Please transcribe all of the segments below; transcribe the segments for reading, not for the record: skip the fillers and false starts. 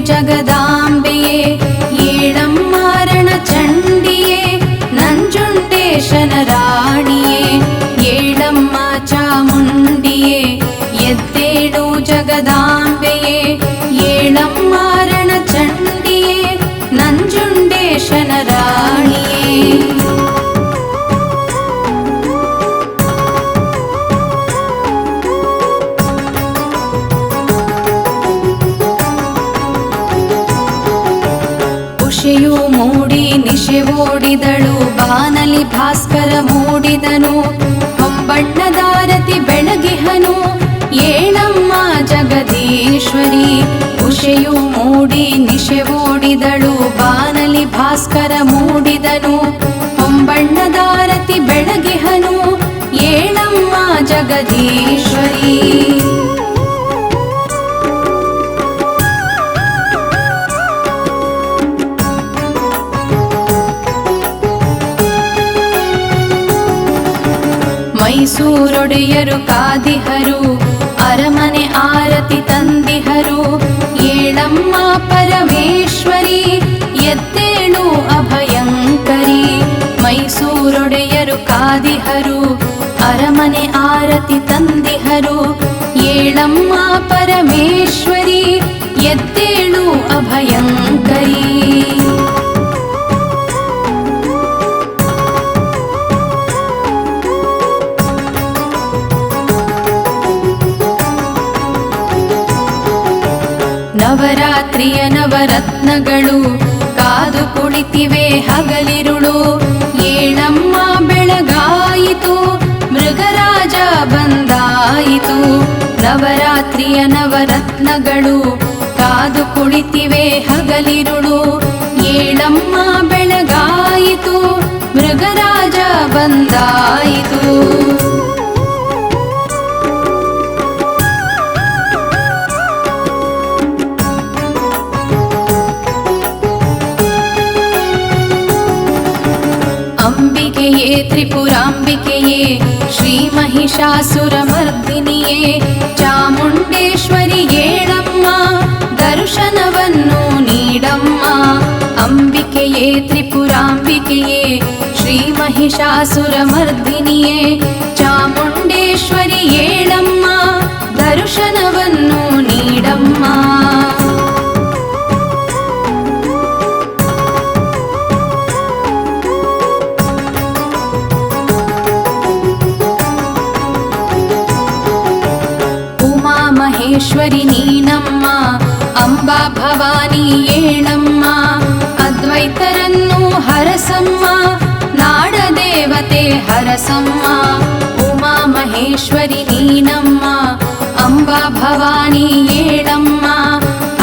ಜಗದಾಂಬೆಯೇ ಏಳಮ್ಮ ರಣಚಂಡಿಯೇ ನಂಜುಂಡೇಶನ ರಾಣಿಯೇ ಏಳಮ್ಮ ಚಾಮುಂಡಿಯೇ ಎದ್ದೇಳು ಜಗದಾಂಬೆಯೇ ಏಳಮ್ಮ ರಣಚಂಡಿಯೇ ನಂಜುಂಡೇಶನ ರಾಣಿಯೇ ಉಷೆಯು ಮೂಡಿ ನಿಶೆ ಓಡಿದಳು ಬಾನಲಿ ಭಾಸ್ಕರ ಮೂಡಿದನು ಹೊಂಬಣ್ಣದಾರತಿ ಬೆಳಗಿಹನು ಏಳಮ್ಮ ಜಗದೀಶ್ವರಿ ಉಷೆಯು ಮೂಡಿ ನಿಶೆ ಓಡಿದಳು ಬಾನಲಿ ಭಾಸ್ಕರ ಮೂಡಿದನು ಹೊಂಬಣ್ಣದಾರತಿ ಬೆಳಗಿಹನು ಏಳಮ್ಮ ಜಗದೀಶ್ವರಿ ಮೈಸೂರೊಡೆಯರು ಕಾದಿಹರು ಅರಮನೆ ಆರತಿ ತಂದಿಹರು ಏಳಮ್ಮ ಪರಮೇಶ್ವರಿ ಎದ್ದೇಳು ಅಭಯಂಕರಿ ಮೈಸೂರೊಡೆಯರು ಕಾದಿಹರು ಅರಮನೆ ಆರತಿ ತಂದಿಹರು ಏಳಮ್ಮ ಪರಮೇಶ್ವರಿ ಎದ್ದೇಳು ಅಭಯಂಕರಿ ನವರಾತ್ರಿಯ ನವರತ್ನಗಳು ಕಾದು ಕುಳಿತಿವೆ ಹಗಲಿರುಳು ಏಳಮ್ಮ ಬೆಳಗಾಯಿತು ಮೃಗರಾಜ ಬಂದಾಯಿತು ನವರಾತ್ರಿಯ ನವರತ್ನಗಳು ಕಾದು ಕುಳಿತಿವೆ ಹಗಲಿರುಳು ಏಳಮ್ಮ ಬೆಳಗಾಯಿತು ಮೃಗರಾಜ ಬಂದಾಯಿತು ಅಂಬಿಕೆಯೇ ತ್ರಿಪುರಾಂಬಿಕೆಯೇ ಶ್ರೀ ಮಹಿಷಾಸುರಮರ್ದಿನಿಯೇ ಚಾಮುಂಡೇಶ್ವರಿ ಏಳಮ್ಮ ದರ್ಶನವನ್ನು ನೀಡಮ್ಮ ಅಂಬಿಕೆಯೇ ತ್ರಿಪುರಾಂಬಿಕೆಯೇ ಶ್ರೀ ಮಹಿಷಾಸುರಮರ್ದಿನಿಯೇ ಚಾಮುಂಡೇಶ್ವರಿ ಏಳಮ್ಮ ದರ್ಶನವನ್ನು ನೀಡಮ್ಮ ಮಹೇಶ್ವರಿ ನೀನಮ್ಮ ಅಂಬಾ ಭವಾನಿ ಏಳಮ್ಮ ಅದ್ವೈತರನ್ನು ಹರಸಮ್ಮ ನಾಡದೇವತೆ ಹರಸಮ್ಮ ಉಮಾ ಮಹೇಶ್ವರಿ ನೀನಮ್ಮ ಅಂಬಾ ಭವಾನಿ ಏಳಮ್ಮ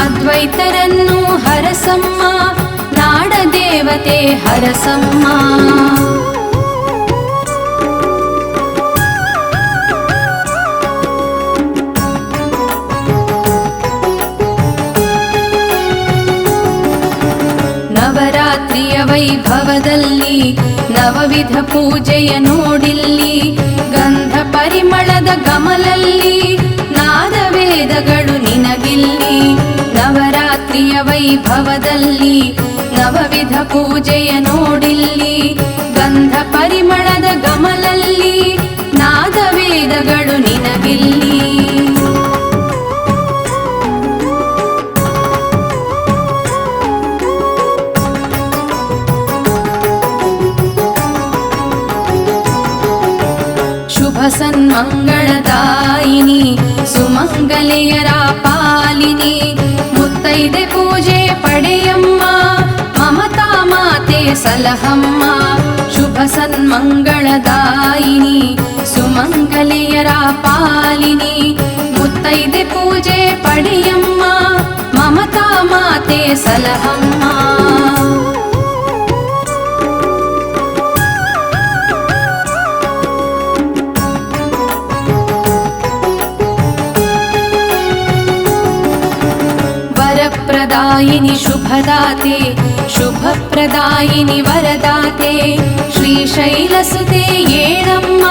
ಅದ್ವೈತರನ್ನು ಹರಸಮ್ಮ ನಾಡದೇವತೆ ಹರಸಮ್ಮ ನವರಾತ್ರಿಯ ವೈಭವದಲ್ಲಿ ನವವಿಧ ಪೂಜೆಯ ನೋಡಿಲ್ಲಿ ಗಂಧ ಪರಿಮಳದ ಗಮಲಲ್ಲಿ ನಾದವೇದಗಳು ನಿನಗಿಲ್ಲಿ ನವರಾತ್ರಿಯ ವೈಭವದಲ್ಲಿ ನವವಿಧ ಪೂಜೆಯ ನೋಡಿಲ್ಲಿ ಗಂಧ ಪರಿಮಳದ ಗಮಲಲ್ಲಿ ನಾದವೇದಗಳು ನಿನಗಿಲ್ಲಿ ಸನ್ಮಂಗಳದಾಯಿನಿ ಸುಮಂಗಲೆಯರ ಪಾಲಿನಿ ಮುತ್ತೈದೆ ಪೂಜೆ ಪಡೆಯಮ್ಮ ಮಮತಾ ಮಾತೆ ಸಲಹಮ್ಮ ಶುಭ ಸನ್ಮಂಗಳದಾಯಿನಿ ಸುಮಂಗಲೆಯರ ಪಾಲಿನಿ ಮುತ್ತೈದೆ ಪೂಜೆ ಪಡೆಯಮ್ಮ ಮಮತಾ ಮಾತೆ ಸಲಹಮ್ಮ ಪ್ರದಾಯಿನಿ ಶುಭದಾತೆ ಶುಭಪ್ರದಾಯಿನಿ ವರದಾತೆ ಶ್ರೀಶೈಲಸುತೆ ಏಳಮ್ಮ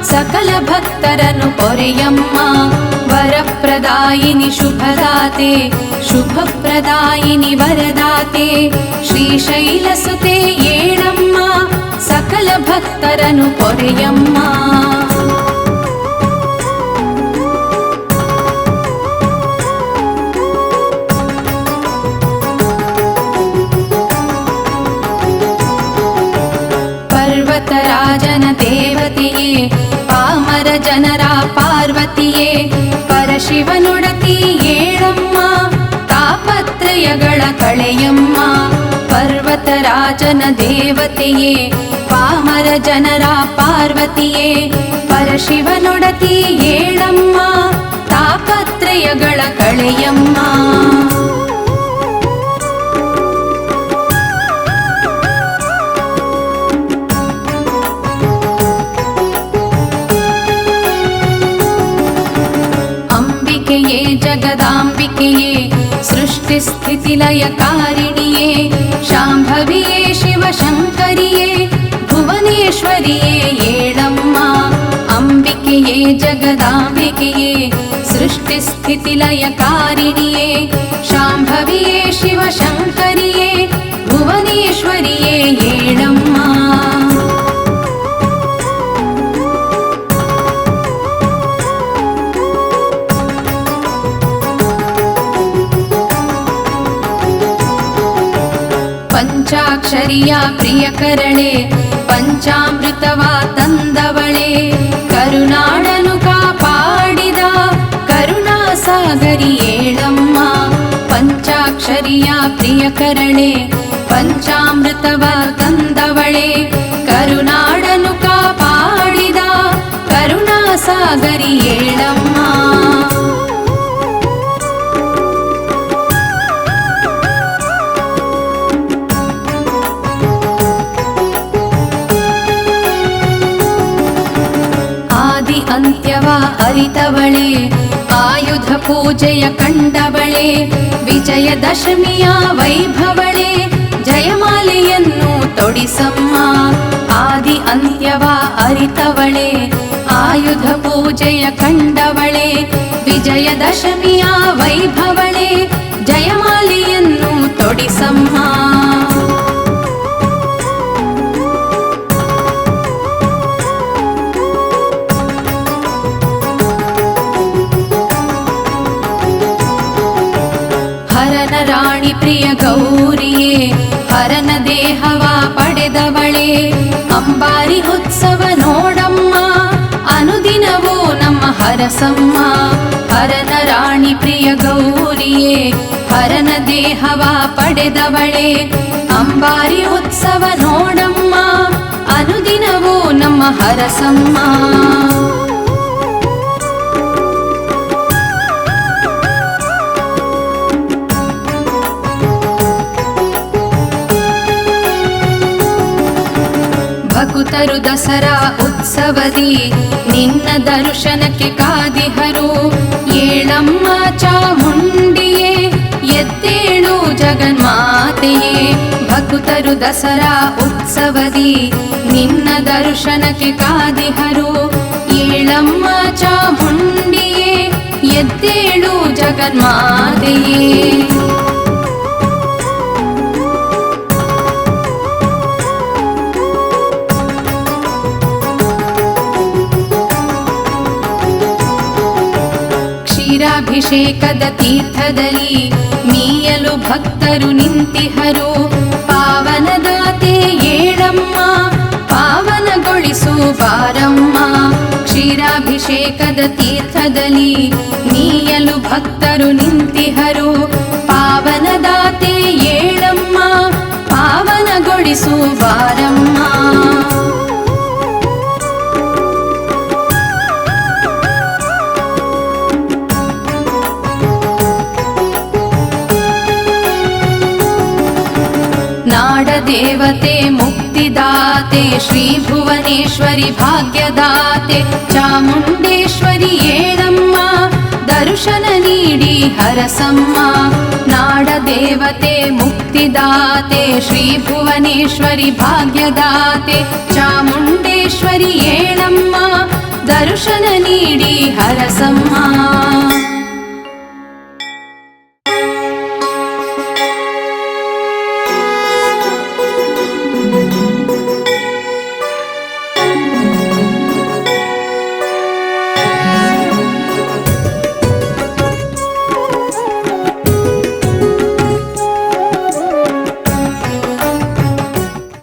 ಸಕಲ ಭಕ್ತರನ್ನು ಪೊರೆಯಮ್ಮ वरप्रदायिनि शुभदाते शुभप्रदायिनि वरदाते ಶ್ರೀಶೈಲಸುತೆ ಏಳಮ್ಮ ಸಕಲ ಭಕ್ತರನು ಪೊರೆಯಮ್ಮ ಪರ್ವತರಾಜನ ದೇವತೆಯೇ ಪಾಮರ ಜನರ ಪಾರ್ವತಿಯೇ ಪರಶಿವನೊಡತಿ ಏಳಮ್ಮ ತಾಪತ್ರಯಗಳ ಕಳೆಯಮ್ಮ ಪರ್ವತರಾಜನ ದೇವತೆಯೇ ಪಾಮರ ಜನರ ಪಾರ್ವತಿಯೇ ಪರಶಿವನೊಡತಿ ಏಳಮ್ಮ ತಾಪತ್ರಯಗಳ ಕಳೆಯಮ್ಮ ಅಂಬಿಕೆಯೇ ಜಗದಾಂಬಿಕೆಯೇ ಸೃಷ್ಟಿಸ್ಥಿತಿಲಯಕಾರಿಣಿಯೇ ಶಾಂಭವಿಯೇ ಶಿವಶಂಕರಿಯೇ ಭುವನೇಶ್ವರಿಯೇ ಏಳಮ್ಮ ಅಂಬಿಕೆಯೇ ಜಗದಾಂಬಿಕೆಯೇ ಸೃಷ್ಟಿಸ್ಥಿತಿಲಯಕಾರಿಣಿಯೇ ಶಾಂಭವಿಯೇ ಶಿವಶಂಕರಿಯೇ ಭುವನೇಶ್ವರಿಯೇ ಏಳಮ್ಮ ಪಂಚಾಕ್ಷರಿಯ ಪ್ರಿಯಕರಣೆ ಪಂಚಾಮೃತವ ತಂದವಳೆ ಕರುನಾಡನು ಕಾಪಾಡಿದ ಕರುಣಾಸಾಗರಿ ಏಳಮ್ಮ ಪಂಚಾಕ್ಷರಿಯ ಪ್ರಿಯಕರಣೆ ಪಂಚಾಮೃತವ ತಂದವಳೆ ಕರುನಾಡನು ಕಾಪಾಡಿದ ಕರುಣಾಸಾಗರಿ ಏಳಮ್ಮ ಅಂತ್ಯವ ಅರಿತವಳೆ ಆಯುಧ ಪೂಜೆಯ ಕಂಡವಳೆ ವಿಜಯದಶಮಿಯ ವೈಭವಳೆ ಜಯಮಾಲೆಯನ್ನು ತೊಡಿಸಮ್ಮ ಆದಿ ಅಂತ್ಯವ ಅರಿತವಳೆ ಆಯುಧ ಪೂಜೆಯ ಕಂಡವಳೆ ವಿಜಯದಶಮಿಯ ವೈಭವಳೆ ಜಯಮಾಲೆಯನ್ನು ತೊಡಿಸಮ್ಮ ಹರನ ರಾಣಿ ಪ್ರಿಯ ಗೌರಿಯೇ ಹರನ ದೇಹವ ಪಡೆದವಳೆ ಅಂಬಾರಿ ಉತ್ಸವ ನೋಡಮ್ಮ ಅನುದಿನವೂ ನಮ್ಮ ಹರಸಮ್ಮ ಹರನ ರಾಣಿ ಪ್ರಿಯ ಗೌರಿಯೇ ಹರನ ದೇಹವ ಪಡೆದವಳೆ ಅಂಬಾರಿ ಉತ್ಸವ ನೋಡಮ್ಮ ಅನುದಿನವೂ ನಮ್ಮ ಹರಸಮ್ಮ ಭಕ್ತರು ದಸರಾ ಉತ್ಸವದಿ ನಿನ್ನ ದರ್ಶನಕ್ಕೆ ಕಾದಿಹರು ಏಳಮ್ಮ ಚಾಮುಂಡಿಯೇ ಎದ್ದೇಳು ಜಗನ್ಮಾತೆಯೇ ಭಕ್ತರು ದಸರಾ ಉತ್ಸವದಿ ನಿನ್ನ ದರ್ಶನಕ್ಕೆ ಕಾದಿಹರು ಏಳಮ್ಮ ಚಾಮುಂಡಿಯೇ ಎದ್ದೇಳು ಜಗನ್ಮಾತೆಯೇ ಕ್ಷೀರಾಭಿಷೇಕದ ತೀರ್ಥದಲ್ಲಿ ಮೀಯಲು ಭಕ್ತರು ನಿಂತಿಹರು ಪಾವನದಾತೆ ಏಳಮ್ಮ ಪಾವನಗೊಳಿಸು ಬಾರಮ್ಮ ಕ್ಷೀರಾಭಿಷೇಕದ ತೀರ್ಥದಲ್ಲಿ ಮೀಯಲು ಭಕ್ತರು ನಿಂತಿಹರು ಪಾವನದಾತೆ ಏಳಮ್ಮ ಪಾವನಗೊಳಿಸು ಬಾರಮ್ಮ ನಾಡದೇವತೆ ಮುಕ್ತಿದಾತೆ ಶ್ರೀ ಭುವನೇಶ್ವರಿ ಭಾಗ್ಯದಾತೆ ಚಾಮುಂಡೇಶ್ವರಿ ಏಳಮ್ಮ ದರ್ಶನ ನೀಡಿ ಹರಸಮ್ಮ ನಾಡದೇವತೆ ಮುಕ್ತಿದಾತೆ ಶ್ರೀ ಭುವನೇಶ್ವರಿ ಭಾಗ್ಯದಾತೆ ಚಾಮುಂಡೇಶ್ವರಿ ಏಳಮ್ಮ ದರ್ಶನ ನೀಡಿ ಹರಸಮ್ಮ.